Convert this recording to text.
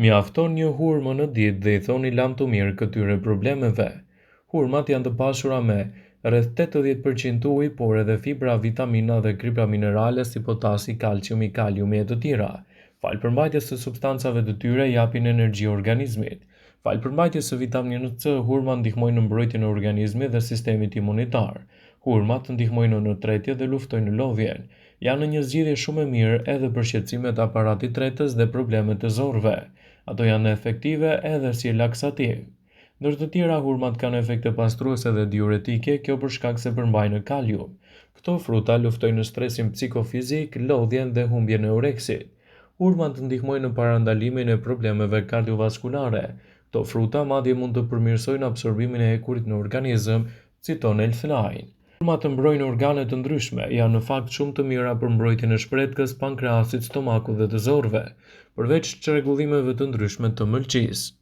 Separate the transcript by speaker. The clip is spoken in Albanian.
Speaker 1: Mjafton një hurmë në ditë dhe i thoni lam të mirë këtyre problemeve. Hurmat janë të pasura me rreth 80% ujë, por edhe fibra, vitamina dhe kripra minerale si potasi, kalciumi, kaliumi e të tjera. Falë përmbajtjes së substancave të tyre japin energji organizmit. Falë përmbajtjes së vitaminës C, hurmat ndihmojnë në mbrojtjen e organizmit dhe sistemit imunitar. Hurmat ndihmojnë në tretje dhe luftojnë lodhjen. Janë një zgjidhje shumë e mirë edhe për shqetësimet e aparatit tretës dhe problemet e zorrve. Ato janë efektive edhe si laksativ. Ndër të tjera, hurmat kanë efekte pastruese dhe diuretike, kjo për shkak se përmbajnë kalium. Këto fruta luftojnë stresin psikofizik, lodhjen dhe humbjen e oreksit. Hurmat ndihmojnë në parandalimin e problemeve kardiovaskulare. Këto fruta madje mund të përmirësojnë absorbimin e ekurit në organizëm, citon Elflain. Hurmat mbrojnë organe të ndryshme, janë në fakt shumë të mira për mbrojtjen e shpretkës, pankreasit, stomakut dhe të zorrve, përveç çrregullimeve të ndryshme të mëlçisë.